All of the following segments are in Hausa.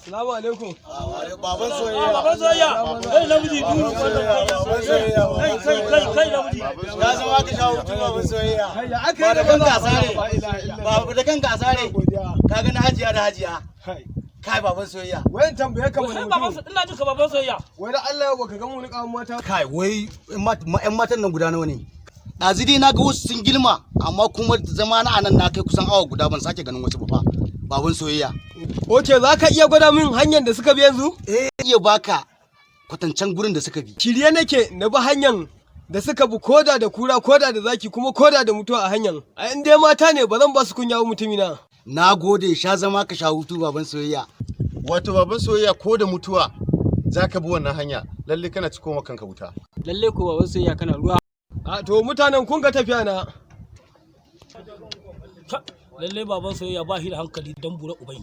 Assalamu alaikum. Baban soyayya. Baban soyayya. Kai namiji duru kai namiji. Ya zama ka shawo mutum baban soyayya. Aka yi da kanka asare. Ba da kanka asare. Ka ga na hajiya da hajiya. Kai baban soyayya. Wayan tambaye ka wani mutum. Ina jin ka baban soyayya. Wai da Allah ya baka ga mu niƙa mata. Kai wai ƴan matan nan guda nawa ne? Ɗazu dai na ga wasu sun girma amma kuma zama na anan na kai kusan awa guda ban sake ganin wasu ba fa. Baban soyayya. Oke, za ka iya gwada min hanyar da suka bi yanzu? Iya baka kwatancen gurin da suka bi. Shirye nake na bi hanyar da suka bi koda da kura koda da zaki kuma koda da mutuwa a hanyar. A in dai mata ne ba zan ba su kunya mutumina. Na gode sha zama ka sha hutu baban soyayya. Wato baban soyayya ko da mutuwa za ka bi wannan hanya lalle kana ciko ma kanka wuta. Lalle ko baban soyayya kana ruwa. A to mutanen kun ga tafiya na. Lalle baban soyayya ba shi da hankali dan bura ubai.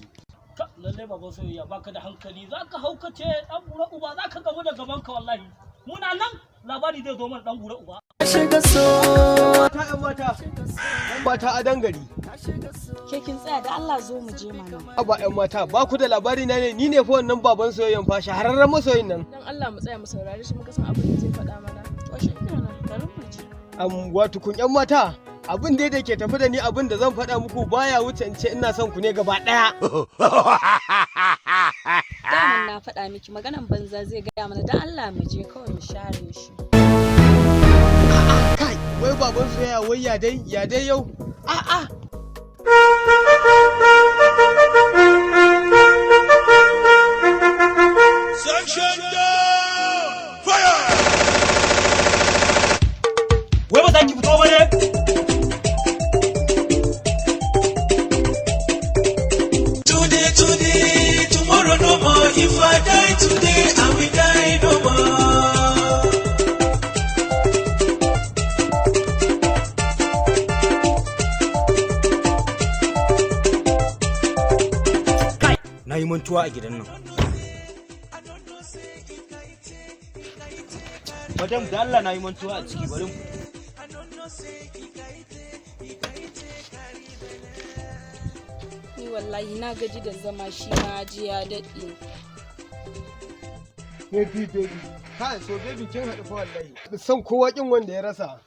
Lalle baban soyayya baka da hankali zaka haukace dan bura uba zaka gamu da gaban ka wallahi. Muna nan labari zai zo mana dan bura uba. Shiga so. Mata a dangari. Ke kin tsaya da Allah zo mu je mana. Aba ƴan mata ba ku da labari na ne ni ne fa wannan baban soyayyan fa shahararren masoyin nan. Dan Allah mu tsaya mu saurare shi muka san abin da zai faɗa mana. To shi kenan garin mu ce. Wato kun ƴan mata abin da ke tafi da ni abin da zan faɗa muku baya wuce in ce ina son ku ne gaba ɗaya. Daman na faɗa miki maganan banza zai gaya mana dan Allah mu je kawai mu share shi. Kai wai baban soyayya wai ya dai yau. A'a. Section down! Fire! Wai ba za ki fito ba ne? Today, tomorrow no more. If I die today, I will die no more. Kai, na yi mantuwa a gidan nan. Madam da Allah na yi mantuwa a ciki bari mu. Ni wallahi na gaji da zama shi ma ji ya daɗe. Baby. Kai so baby kin haɗu fa wallahi. San kowa kin wanda ya rasa.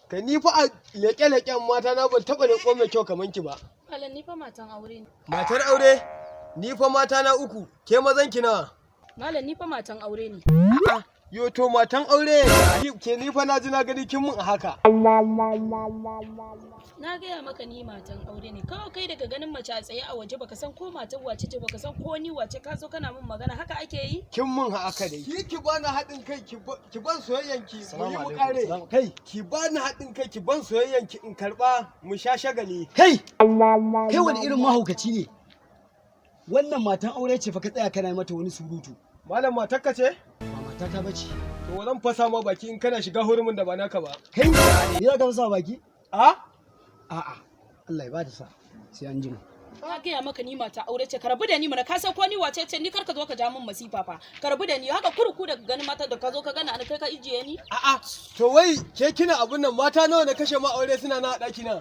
Kai ni fa a leƙe-leƙen mata na ban taɓa leƙo mai kyau kaman ki ba. Malam ni fa matan aure ne. Matar aure? Ni fa mata na uku, ke mazan ki nawa? Malam ni fa matan aure ne. Yo to matan aure ke ni fa na ji na gani kin mun a haka. Na gaya maka ni matan aure ne. Kawai kai daga ganin mace a tsaye a waje baka san ko matan wace ce baka san ko ni wace ka zo kana min magana haka ake yi? Kin mun haka dai. Ki bani haɗin kai ki ban soyayyan ki mu yi mu kare. Kai ki bani haɗin kai ki ban soyayyan ki in karba mu sha shagali. Kai wani irin mahaukaci ne? Wannan matan aure ce fa ka tsaya kana mata wani surutu. Malam matarka ce? Ba matata bace. To zan fasa ma baki in kana shiga hurumin da ba naka ba. Kai ni za ka fasa baki? A'a, Allah ya bada sa. Sai an jima. Na gaya maka ni mata aure ce ka rabu da ni mana ka san ko ni wace ce ni kar ka zo ka ja min masifa fa. Ka rabu da ni haka kurku da ganin mata da ka zo ka gana an kai ka ijiye ni. To wai ke kina abun nan mata nawa na kashe ma aure suna na ɗaki na.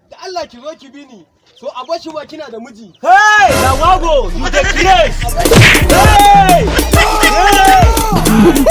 Da Allah ki zo ki bi ni. So a bashi ma kina da miji. Hey, Nawago, you the craze. Hey!